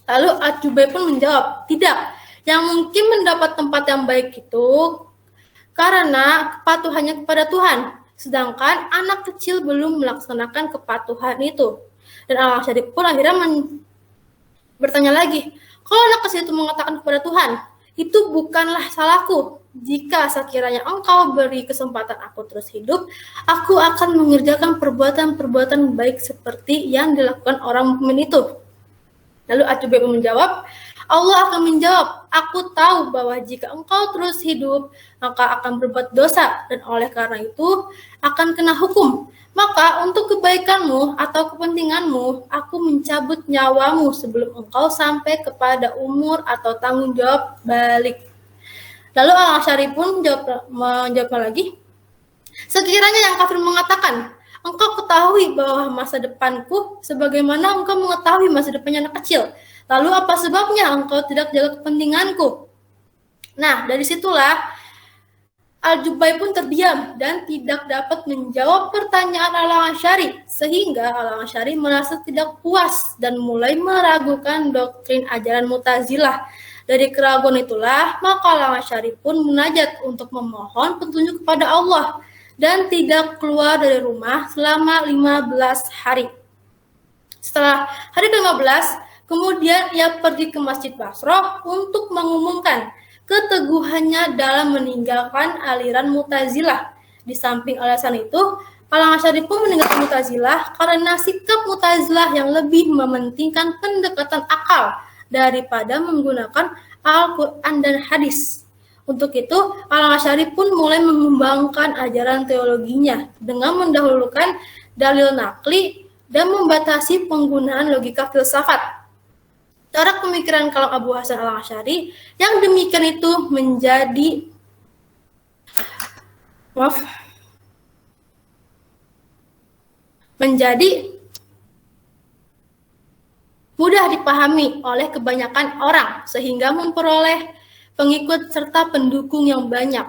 Lalu Al-Jubai pun menjawab, tidak. Yang mungkin mendapat tempat yang baik itu karena kepatuhannya kepada Tuhan. Sedangkan anak kecil belum melaksanakan kepatuhan itu. Dan Al-Asy'ari pun akhirnya bertanya lagi, kalau anak kecil itu mengatakan kepada Tuhan, itu bukanlah salahku. Jika sekiranya engkau beri kesempatan aku terus hidup, aku akan mengerjakan perbuatan-perbuatan baik seperti yang dilakukan orang mukmin itu. Lalu Al-Jubai menjawab, Allah akan menjawab, aku tahu bahwa jika engkau terus hidup, maka akan berbuat dosa, dan oleh karena itu akan kena hukum. Maka untuk kebaikanmu atau kepentinganmu, aku mencabut nyawamu sebelum engkau sampai kepada umur atau tanggung jawab balik. Lalu Al-Asy'ari pun menjawab lagi, sekiranya yang kafir mengatakan, engkau ketahui bahwa masa depanku sebagaimana engkau mengetahui masa depannya anak kecil. Lalu apa sebabnya engkau tidak jaga kepentinganku? Nah, dari situlah Al-Jubai pun terdiam dan tidak dapat menjawab pertanyaan Al-Asy'ari, sehingga Al-Asy'ari merasa tidak puas dan mulai meragukan doktrin ajaran Mu'tazilah. Dari keraguan itulah, maka Al-Asy'ari pun munajat untuk memohon petunjuk kepada Allah dan tidak keluar dari rumah selama 15 hari. Setelah hari ke-15, kemudian ia pergi ke Masjid Basrah untuk mengumumkan keteguhannya dalam meninggalkan aliran Mu'tazilah. Di samping alasan itu, Al-Asy'ari pun meninggalkan Mu'tazilah karena sikap Mu'tazilah yang lebih mementingkan pendekatan akal daripada menggunakan Al-Quran dan hadis. Untuk itu, Al-Asy'ari pun mulai mengembangkan ajaran teologinya dengan mendahulukan dalil nakli dan membatasi penggunaan logika filsafat. Cara pemikiran kalam Abu Hasan Al-Asy'ari yang demikian itu menjadi mudah dipahami oleh kebanyakan orang sehingga memperoleh pengikut serta pendukung yang banyak.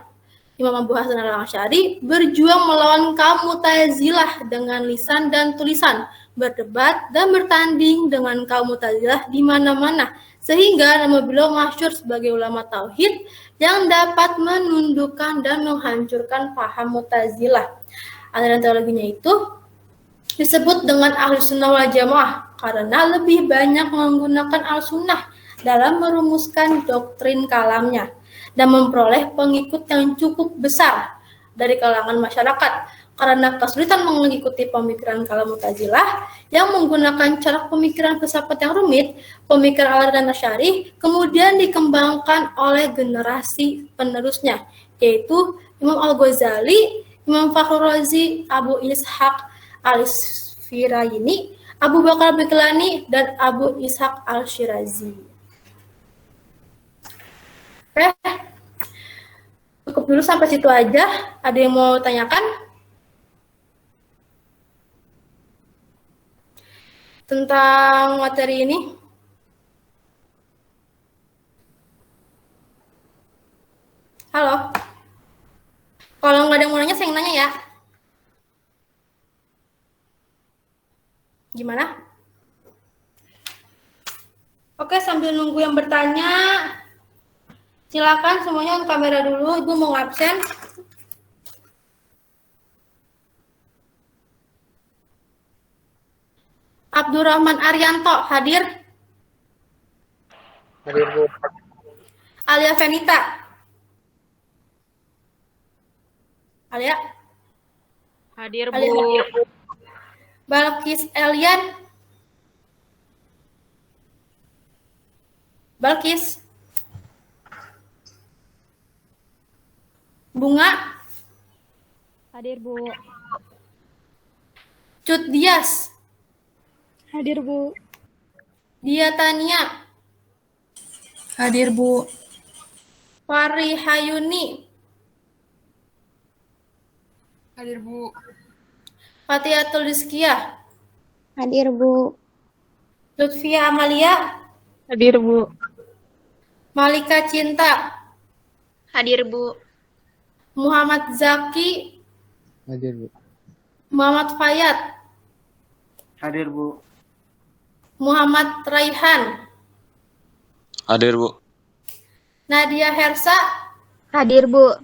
Imam Abu Hasan Al-Asy'ari berjuang melawan kaum Mu'tazilah dengan lisan dan tulisan, berdebat dan bertanding dengan kaum Mu'tazilah di mana-mana, sehingga nama beliau masyhur sebagai ulama tauhid yang dapat menundukkan dan menghancurkan paham Mu'tazilah. Aliran teologinya itu disebut dengan Ahlus Sunnah wal Jamaah karena lebih banyak menggunakan al-sunnah dalam merumuskan doktrin kalamnya dan memperoleh pengikut yang cukup besar dari kalangan masyarakat. Karena kesulitan mengikuti pemikiran kalam Mu'tazilah yang menggunakan cara pemikiran filsafat yang rumit, pemikiran aliran Asy'ari kemudian dikembangkan oleh generasi penerusnya, yaitu Imam Al-Ghazali, Imam Fakhrul Razi, Abu Ishaq Al-Firayini, Abu Bakar Baqillani, dan Abu Ishaq Al-Shirazi. Oke, cukup dulu sampai situ aja. Ada yang mau tanyakan tentang materi ini? Halo? Kalau nggak ada yang mau nanya, saya yang nanya ya. Gimana? Oke, sambil nunggu yang bertanya, silakan semuanya on kamera dulu. Ibu mau absen. Abdurrahman Arianto, hadir. Hadir, Bu. Alia Venita. Alia. Hadir, Alia. Bu. Balkis Elian. Balkis. Bunga. Hadir, Bu. Cut Dias. Hadir, Bu. Dia Tania. Hadir, Bu. Fari Hayuni. Hadir, Bu. Fatiatul Rizkiyah. Hadir, Bu. Lutfia Amalia. Hadir, Bu. Malika Cinta. Hadir, Bu. Muhammad Zaki. Hadir, Bu. Muhammad Fayat. Hadir, Bu. Muhammad Raihan. Hadir, Bu. Nadia Hersa. Hadir, Bu.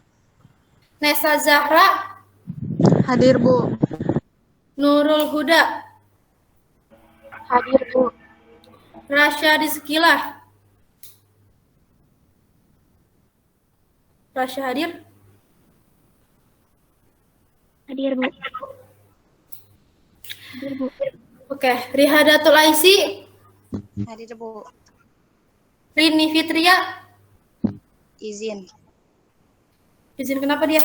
Nesa Zahra. Hadir, Bu. Nurul Huda. Hadir, Bu. Rasya Rizkilah. Rasya hadir. Hadir, Bu. Oke, Rihadatul Aisi. Hadir, Bu. Rini Fitria. Izin. Izin kenapa dia?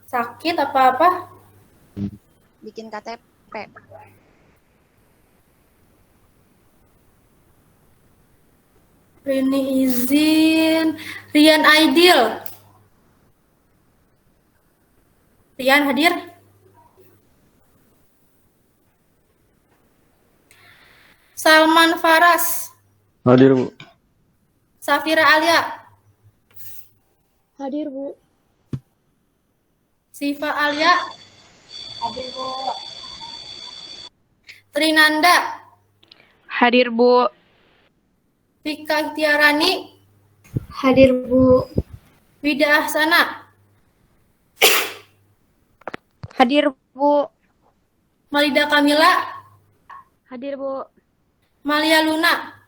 Sakit apa-apa? Bikin KTP. Rini izin. Rian Aidil. Rian hadir? Salman Faras. Hadir, Bu. Safira Alia. Hadir, Bu. Siva Alia. Trinanda. Hadir, Bu. Rika Tiarani. Hadir, Bu. Wida Ahsana. Hadir, Bu. Malida Kamila. Hadir, Bu. Malia Luna.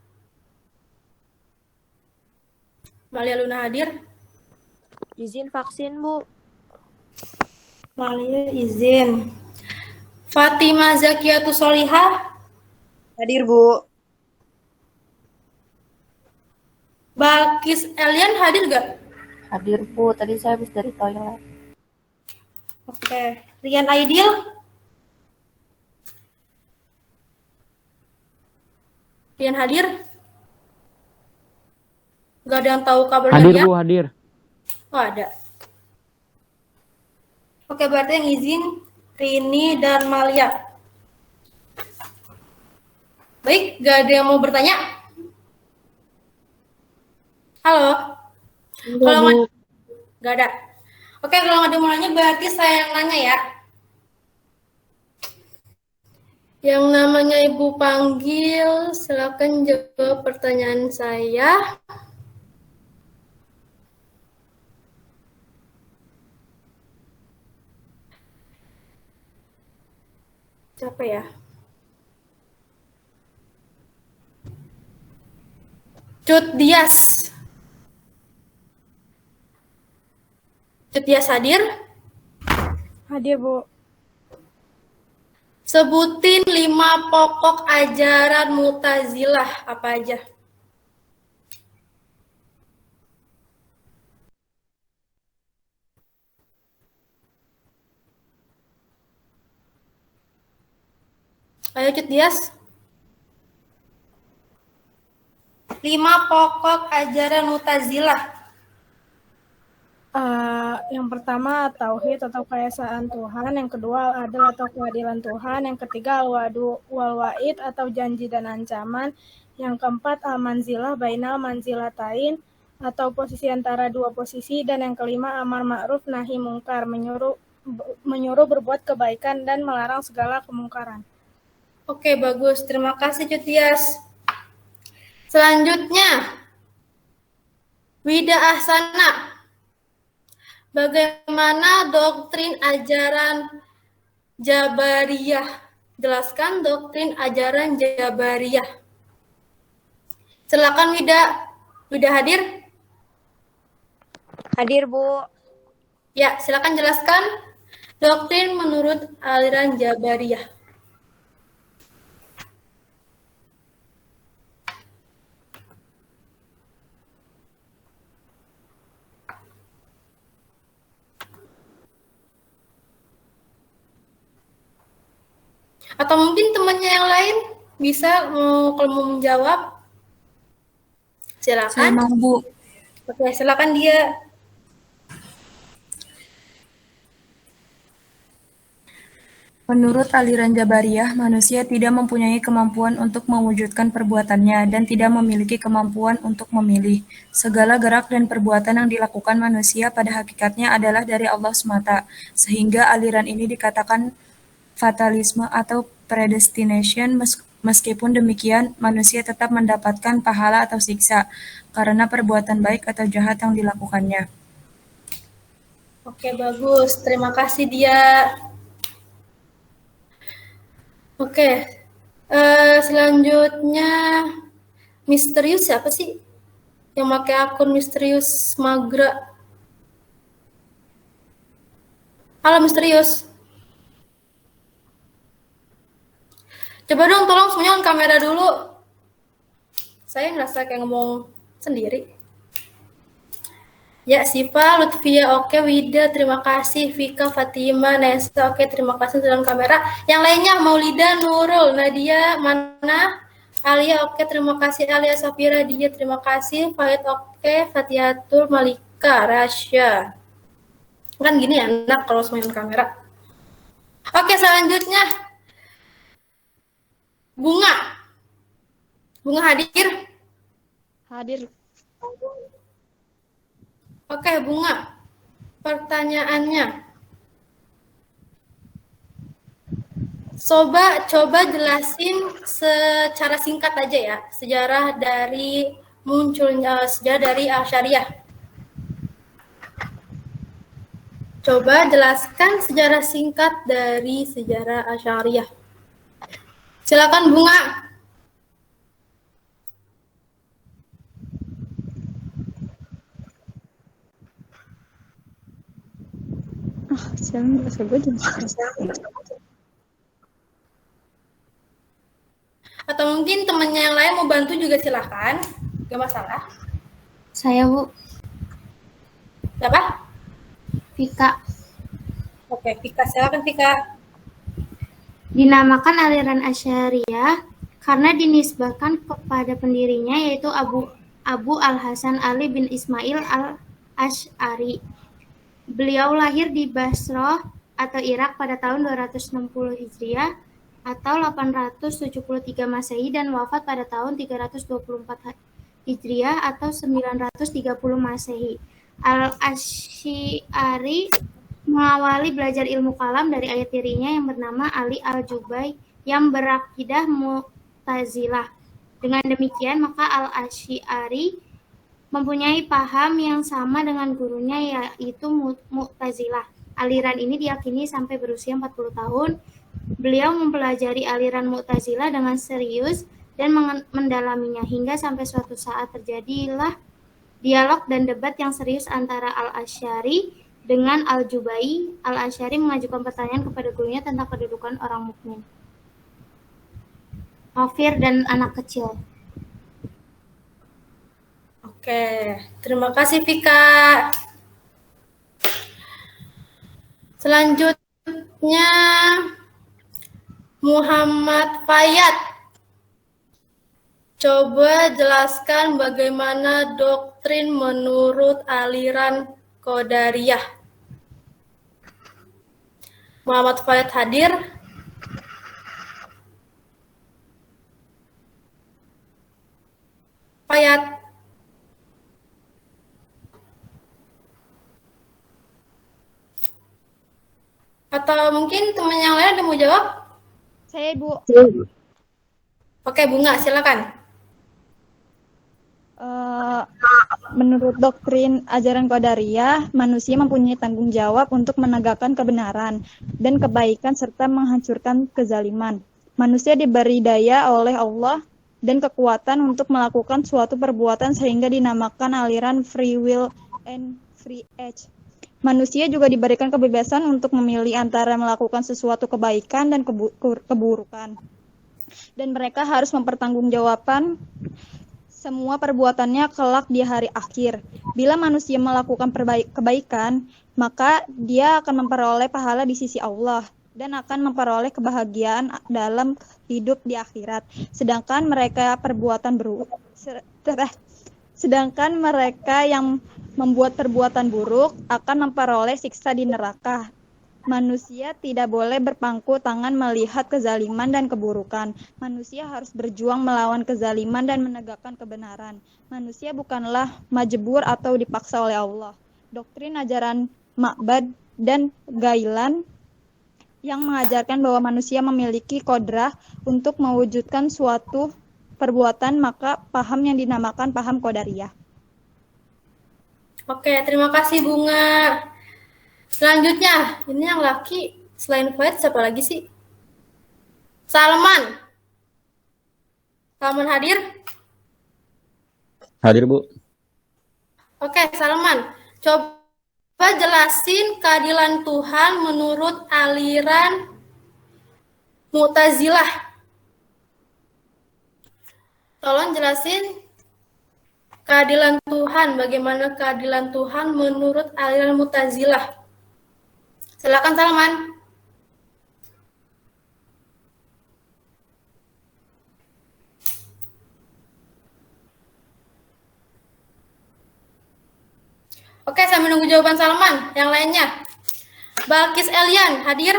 Malia Luna hadir. Izin vaksin, Bu. Malia izin. Fatimah Zakiatus Solihah. Hadir, Bu. Balkis Elian hadir gak? Hadir, Bu. Tadi saya habis dari toilet. Oke. Rian Aidil. Rian hadir? Gak ada yang tahu kabarnya Hadir, dia? Bu. Hadir. Oh, ada. Oke, berarti yang izin Rini dan Malia. Baik, gak ada yang mau bertanya? Halo? Kalau nggak gak ada. Oke, kalau nggak ada yang mau nanya berarti saya yang nanya ya. Yang namanya Ibu panggil, silakan jawab pertanyaan saya. Siapa ya? Cut Dias. Cut Dias hadir? Hadir, Bu. Sebutin 5 pokok ajaran Mu'tazilah apa aja? Ayo Cut Dias. 5 pokok ajaran Mu'tazilah. Yang pertama tauhid atau keesaan Tuhan, yang kedua al-adl atau keadilan Tuhan, yang ketiga al-wa'du wal wa'id atau janji dan ancaman, yang keempat al-manzilah bainal manzilatain atau posisi antara dua posisi, dan yang kelima amar ma'ruf nahi mungkar, menyuruh berbuat kebaikan dan melarang segala kemungkaran. Oke, bagus. Terima kasih Cut Dias. Selanjutnya Wida Ahsana. Bagaimana doktrin ajaran Jabariyah? Jelaskan doktrin ajaran Jabariyah. Silakan Wida. Wida hadir? Hadir, Bu. Ya, silakan jelaskan doktrin menurut aliran Jabariyah. Atau mungkin temannya yang lain bisa kalau mau menjawab. Saya Silakan. mau, Bu. Oke, silakan dia. Menurut aliran Jabariyah, manusia tidak mempunyai kemampuan untuk mewujudkan perbuatannya dan tidak memiliki kemampuan untuk memilih. Segala gerak dan perbuatan yang dilakukan manusia pada hakikatnya adalah dari Allah semata, sehingga aliran ini dikatakan fatalisme atau predestination. Meskipun demikian, manusia tetap mendapatkan pahala atau siksa karena perbuatan baik atau jahat yang dilakukannya. Oke, bagus. Terima kasih dia. Oke, selanjutnya misterius siapa sih yang pakai akun misterius Magra? Halo misterius. Coba dong tolong semuanya on kamera dulu. Saya ngerasa kayak ngomong sendiri. Ya, Siva, Lutfia, oke, Wida, terima kasih, Vika, Fatima, Nesa, oke, terima kasih sudah kamera. Yang lainnya, Maulida, Nurul, Nadia, mana? Alia, oke, terima kasih, Alia, Safira, dia, terima kasih, Fahid, oke, Fatihatul, Malika, Rasya. Kan gini enak kalau semuanya kamera. Oke, selanjutnya, Bunga. Bunga hadir? Hadir. Oke, Bunga. Pertanyaannya. Coba jelasin secara singkat aja ya, sejarah dari munculnya sejarah dari Asy'ariyah. Coba jelaskan sejarah singkat dari sejarah Asy'ariyah. Silakan Bunga. Atau mungkin temannya yang lain mau bantu juga silakan, gak masalah. Saya, Bu. Siapa? Vika. Oke, Vika, silakan Vika. Dinamakan aliran Asy'ariyah karena dinisbahkan kepada pendirinya yaitu Abu Al-Hasan Ali bin Ismail Al-Asy'ari. Beliau lahir di Basrah atau Irak pada tahun 260 Hijriah atau 873 Masehi dan wafat pada tahun 324 Hijriah atau 930 Masehi. Al-Asy'ari mengawali belajar ilmu kalam dari ayah tirinya yang bernama Ali Al-Jubai yang berakidah Mu'tazilah. Dengan demikian, maka Al-Asy'ari mempunyai paham yang sama dengan gurunya yaitu Mu'tazilah. Aliran ini diyakini sampai berusia 40 tahun. Beliau mempelajari aliran Mu'tazilah dengan serius dan mendalaminya hingga sampai suatu saat terjadilah dialog dan debat yang serius antara Al-Asy'ari dengan Al-Jubai. Al-Asy'ari mengajukan pertanyaan kepada gurunya tentang kedudukan orang mukmin, kafir, dan anak kecil. Oke, terima kasih Vika. Selanjutnya Muhammad Fayat. Coba jelaskan bagaimana doktrin menurut aliran Qadariyah. Muhammad Fayat hadir? Fayat. Atau mungkin teman yang lain ada mau jawab? Saya, Bu. Oke, Bunga, silakan. Menurut doktrin ajaran Qadariyah, manusia mempunyai tanggung jawab untuk menegakkan kebenaran dan kebaikan serta menghancurkan kezaliman. Manusia diberi daya oleh Allah dan kekuatan untuk melakukan suatu perbuatan sehingga dinamakan aliran free will and free edge. Manusia juga diberikan kebebasan untuk memilih antara melakukan sesuatu kebaikan dan keburukan. Dan mereka harus mempertanggungjawabkan semua perbuatannya kelak di hari akhir. Bila manusia melakukan kebaikan, maka dia akan memperoleh pahala di sisi Allah dan akan memperoleh kebahagiaan dalam hidup di akhirat. Sedangkan mereka yang membuat perbuatan buruk akan memperoleh siksa di neraka. Manusia tidak boleh berpangku tangan melihat kezaliman dan keburukan. Manusia harus berjuang melawan kezaliman dan menegakkan kebenaran. Manusia bukanlah majbur atau dipaksa oleh Allah. Doktrin ajaran Ma'bad dan Gailan yang mengajarkan bahwa manusia memiliki kodrah untuk mewujudkan suatu perbuatan, maka paham yang dinamakan paham Qadariyah. Oke, terima kasih Bunga. Selanjutnya, ini yang laki selain Fuad siapa lagi sih? Salman. Salman hadir? Hadir, Bu. Oke, Salman. Coba jelasin keadilan Tuhan menurut aliran Mu'tazilah. Tolong jelasin keadilan Tuhan, bagaimana keadilan Tuhan menurut aliran Mu'tazilah. Silakan Salman. Oke, saya menunggu jawaban Salman. Yang lainnya. Balkis Elian, hadir?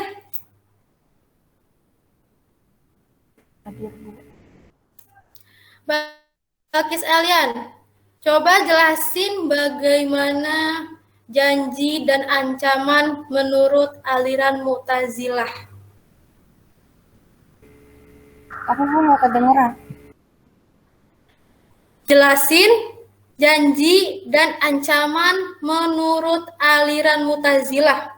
Hadir, Bu. Balkis Elian, coba jelasin bagaimana janji dan ancaman menurut aliran Mu'tazilah. Apa Bu nggak kedengeran? Jelasin janji dan ancaman menurut aliran Mu'tazilah.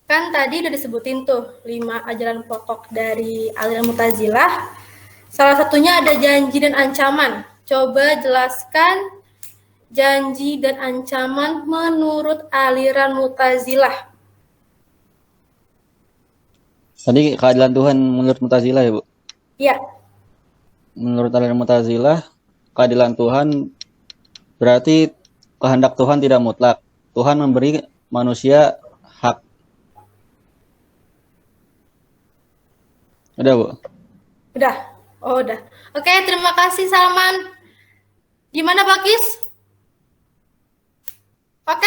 Kan tadi udah disebutin tuh 5 ajaran pokok dari aliran Mu'tazilah. Salah satunya ada janji dan ancaman. Coba jelaskan janji dan ancaman menurut aliran Mu'tazilah. Tadi keadilan Tuhan menurut Mu'tazilah ya, Bu? Iya. Menurut aliran Mu'tazilah, keadilan Tuhan berarti kehendak Tuhan tidak mutlak. Tuhan memberi manusia hak. Udah, Bu? Udah. Oh, udah. Oke, terima kasih Salman. Gimana Balkis? Oke,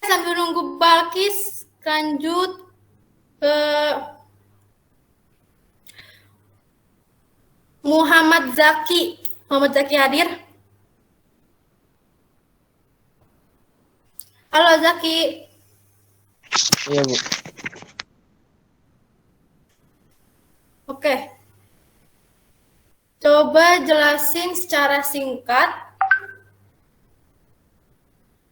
sambil nunggu Balkis, lanjut ke Muhammad Zaki. Muhammad Zaki hadir? Halo Zaki. Iya, Bu. Oke. Coba jelasin secara singkat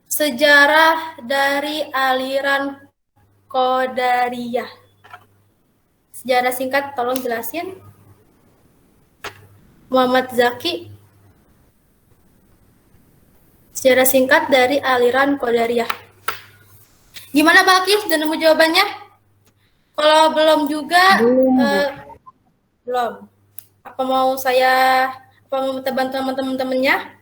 sejarah dari aliran Qadariyah. Sejarah singkat tolong jelasin. Muhammad Zaki. Sejarah singkat dari aliran Qadariyah. Gimana Balkis? Udah nemu jawabannya? Kalau belum juga, belum. Apa mau minta bantuan teman-temannya?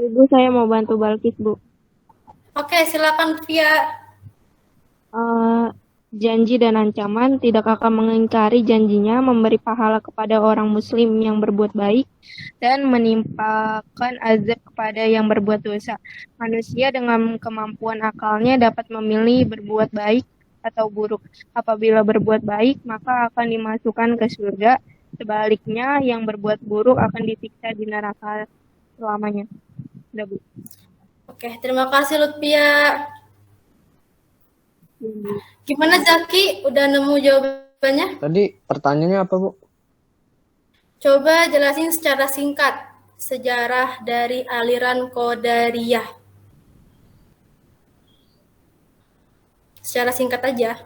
Ibu, saya mau bantu Balkis, Bu. Oke, silakan Via. Janji dan ancaman tidak akan mengingkari janjinya memberi pahala kepada orang muslim yang berbuat baik dan menimpakan azab kepada yang berbuat dosa. Manusia dengan kemampuan akalnya dapat memilih berbuat baik atau buruk. Apabila berbuat baik, maka akan dimasukkan ke surga. Sebaliknya, yang berbuat buruk akan disiksa di neraka selamanya. Udah, Bu. Oke, terima kasih Lutfia. Gimana Zaki? Udah nemu jawaban Banyak? Tadi pertanyaannya apa, Bu? Coba jelasin secara singkat sejarah dari aliran Qadariyah. Secara singkat aja.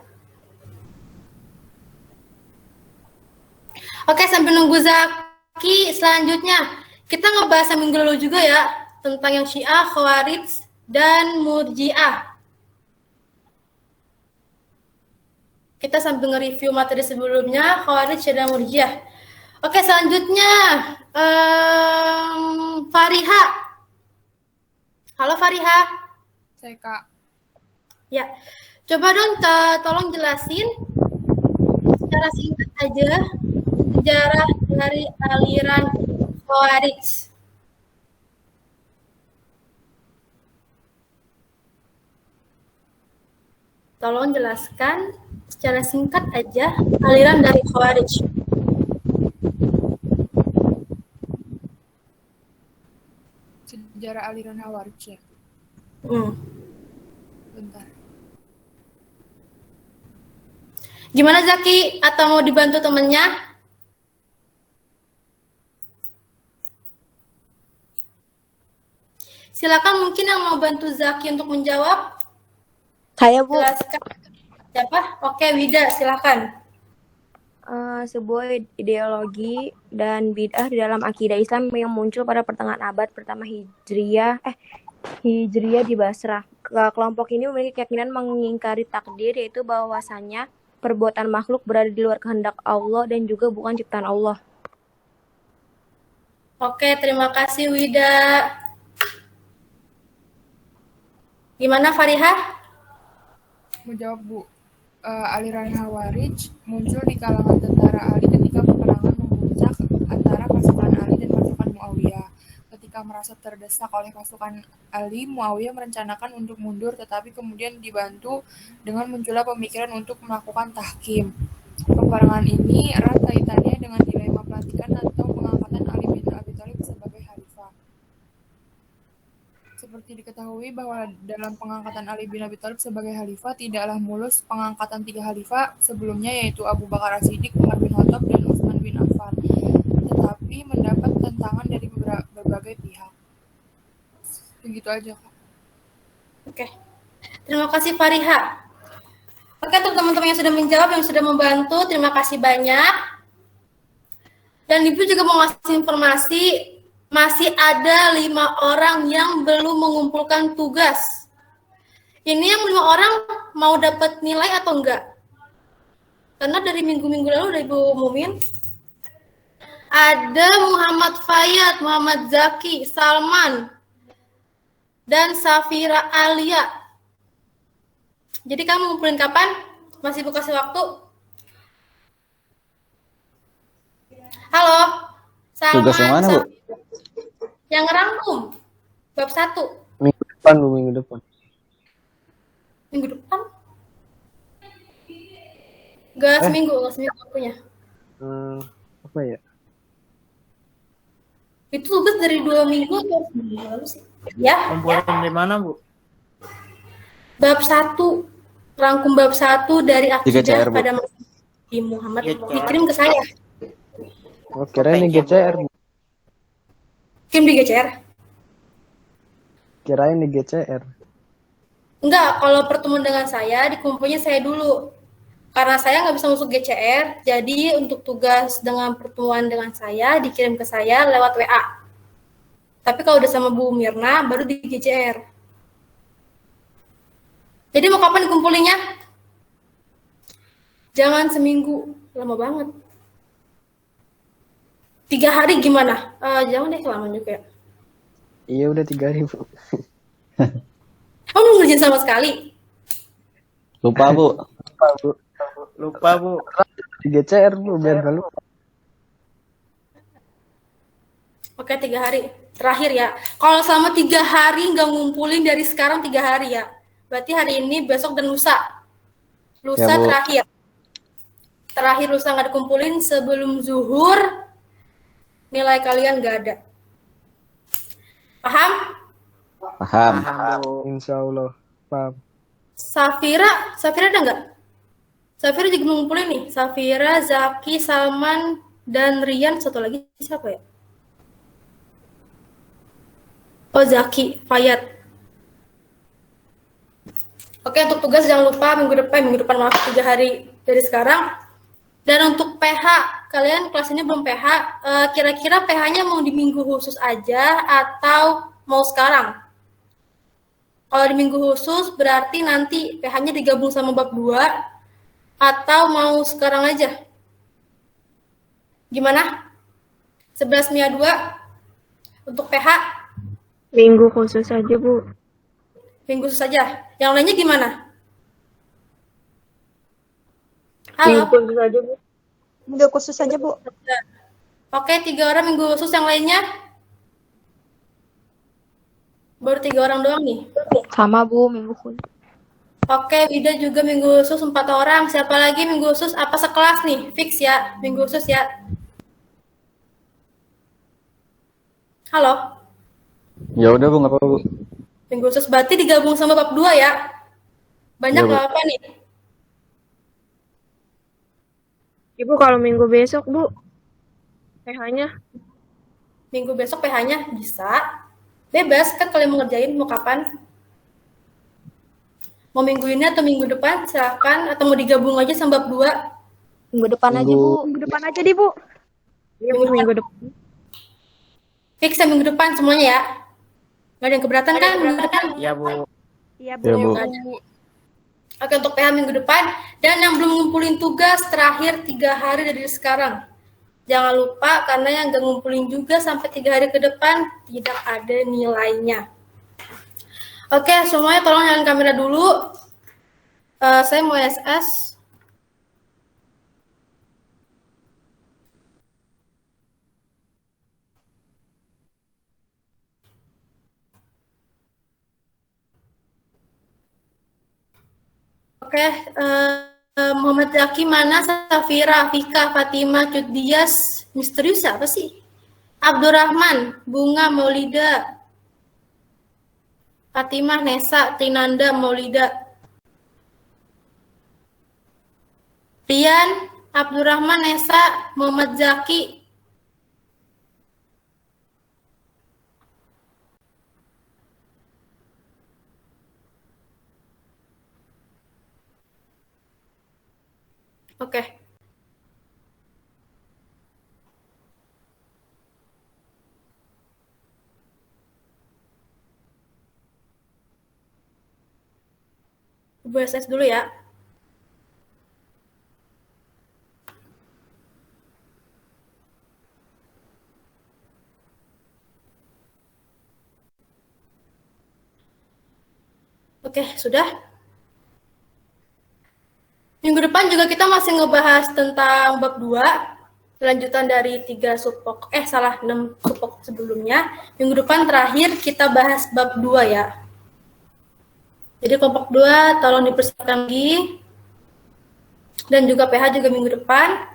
Oke, sambil nunggu Zaki, selanjutnya kita ngebahas minggu lalu juga ya tentang yang Syiah, Khawarij, dan Murji'ah. Kita sambil nge-review materi sebelumnya, Khawarij dan Murji'ah. Oke, selanjutnya Fariha. Halo Fariha. Saya Kak. Ya, coba dong tolong jelasin secara singkat aja sejarah dari aliran Khawarij. Tolong jelaskan secara singkat aja aliran dari Khawarij. Sejarah aliran Khawarij ya. Bentar. Gimana Zaki? Atau mau dibantu temennya? Silakan mungkin yang mau bantu Zaki untuk menjawab. Saya, Bu. Jelaskan. Siapa? Oke, Wida, silakan. Sebuah ideologi dan bid'ah di dalam akidah Islam yang muncul pada pertengahan abad pertama Hijriyah di Basrah. Kelompok ini memiliki keyakinan mengingkari takdir, yaitu bahwasannya perbuatan makhluk berada di luar kehendak Allah dan juga bukan ciptaan Allah. Oke, terima kasih Wida. Gimana Fariha? Menjawab, Bu. Aliran Khawarij muncul di kalangan tentara Ali ketika peperangan memuncak antara pasukan Ali dan pasukan Muawiyah. Ketika merasa terdesak oleh pasukan Ali, Muawiyah merencanakan untuk mundur, tetapi kemudian dibantu dengan munculnya pemikiran untuk melakukan tahkim. Peperangan ini erat kaitannya dengan dilema pelantikan atau pengangkatan Ali bin Abi Thalib sebagai khalifah. Seperti diketahui bahwa dalam pengangkatan Ali bin Abi Thalib sebagai khalifah tidaklah mulus pengangkatan 3 khalifah sebelumnya, yaitu Abu Bakar As-Siddiq, Umar bin Khattab, dan Utsman bin Affan, tetapi mendapat tentangan dari berbagai pihak. Begitu aja, Kak. Oke. Terima kasih Fariha. Oke, untuk teman-teman yang sudah menjawab, yang sudah membantu, terima kasih banyak. Dan Ibu juga mau ngasih informasi, masih ada 5 orang yang belum mengumpulkan tugas. Ini yang 5 orang mau dapat nilai atau enggak? Karena dari minggu-minggu lalu udah Ibu umumin. Ada Muhammad Fayyad, Muhammad Zaki, Salman, dan Safira Alia. Jadi kamu ngumpulin kapan? Masih Ibu kasih waktu? Halo? Salman, Tugas yang mana, Bu? Yang ngerangkum. Bab 1. Minggu depan, Bu, minggu depan. Minggu depan? Gak seminggu waktunya. Apa ya? Itu tugas dari 2 minggu atau seminggu lalu sih? Ya. Kumpulin di mana, Bu? Bab 1. Rangkum bab 1 dari akidah pada Nabi Muhammad. Dikirim ke saya. Oh, kira ini GCR, Bu. Kirim di GCR? Kirain di GCR. Enggak, kalau pertemuan dengan saya, dikumpulnya saya dulu. Karena saya nggak bisa masuk GCR, jadi untuk tugas dengan pertemuan dengan saya, dikirim ke saya lewat WA. Tapi kalau udah sama Bu Mirna, baru di GCR. Jadi mau kapan dikumpulinya? Jangan seminggu, lama banget. 3 hari gimana? Jangan deh, lama juga ya. Iya, udah 3 hari, Bu. Kamu belum ngerjain sama sekali? Lupa, Bu. Lupa, Bu. Di GCR, Bu, biar gak lupa. Oke, 3 hari. Terakhir ya. Kalau selama 3 hari nggak ngumpulin dari sekarang 3 hari ya. Berarti hari ini, besok, dan lusa. Lusa Ya, Bu. terakhir. Terakhir lusa nggak dikumpulin sebelum zuhur, nilai kalian nggak ada. Paham? Paham. Insya Allah. Paham. Safira ada nggak? Safira juga ngumpulin nih. Safira, Zaki, Salman, dan Rian. Satu lagi siapa ya? Oh, Zaki, Fayat. Oke, untuk tugas jangan lupa minggu depan maaf 3 hari dari sekarang. Dan untuk PH, kalian kelas ini belum PH, kira-kira PH-nya mau di minggu khusus aja atau mau sekarang? Kalau di minggu khusus berarti nanti PH-nya digabung sama bab 2 atau mau sekarang aja? Gimana? 11 Mia 2 untuk PH? Minggu khusus aja, Bu. Minggu khusus aja. Yang lainnya gimana? Minggu Halo? khusus aja, Bu. Minggu khusus saja, Bu. Oke, 3 orang minggu khusus, yang lainnya? Baru 3 orang doang nih. Sama Bu, minggu khusus. Oke, Wida juga minggu khusus 4 orang. Siapa lagi minggu khusus? Apa sekelas nih? Fix ya, minggu khusus ya. Halo? Ya udah Bu, nggak apa-apa Bu. Minggu khusus berarti digabung sama bab 2 ya. Banyak Ya, Bu. nggak apa nih? Ibu kalau minggu besok, Bu, PH-nya Minggu besok PH-nya bisa. Bebas kan kalian mau ngerjain, mau kapan? Mau minggu ini atau minggu depan, silakan. Atau mau digabung aja sama bab 2. Minggu depan aja, Bu. minggu depan aja deh, Bu. Iya, Bu, minggu depan. Fix ya minggu depan semuanya ya. Nggak ada yang keberatan kan? Minggu depan? Iya, Bu. Iya, Ya Bu. Oke, untuk PH minggu depan. Dan yang belum ngumpulin tugas terakhir 3 hari dari sekarang. Jangan lupa karena yang nggak ngumpulin juga sampai 3 hari ke depan tidak ada nilainya. Oke, semuanya tolong nyalain kamera dulu. Saya mau SS. Oke, Muhammad Zaki mana? Safira, Fika, Fatima, Cut Dias, misterius siapa sih? Abdurrahman, Bunga, Maulida, Fatimah, Nesa, Tinanda, Maulida, Rian, Abdurrahman, Nesa, Muhammad Zaki. Oke. Ibu SS dulu ya. Oke, sudah. Minggu depan juga kita masih ngebahas tentang bab 2, lanjutan dari 6 subpok sebelumnya. Minggu depan terakhir kita bahas bab 2 ya. Jadi kelompok 2 tolong dipersiapkan lagi. Dan juga PH juga minggu depan.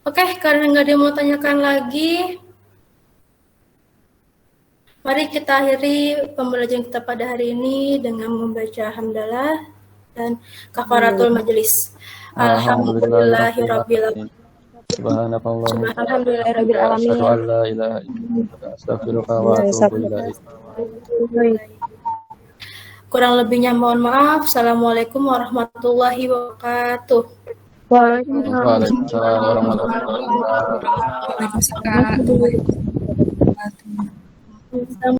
Oke, karena nggak ada yang mau tanyakan lagi, mari kita akhiri pembelajaran kita pada hari ini dengan membaca hamdalah dan kafaratul majelis. Alhamdulillahirabbil alamin. Subhanakallahumma Alhamdulillahirabbil alamin. asyhadu an la ilaha illa anta astaghfiruka wa atubu ilaik. Kurang lebihnya mohon maaf. Assalamualaikum warahmatullahi wabarakatuh. Waalaikumsalam warahmatullahi wabarakatuh. Waalaikumsalam.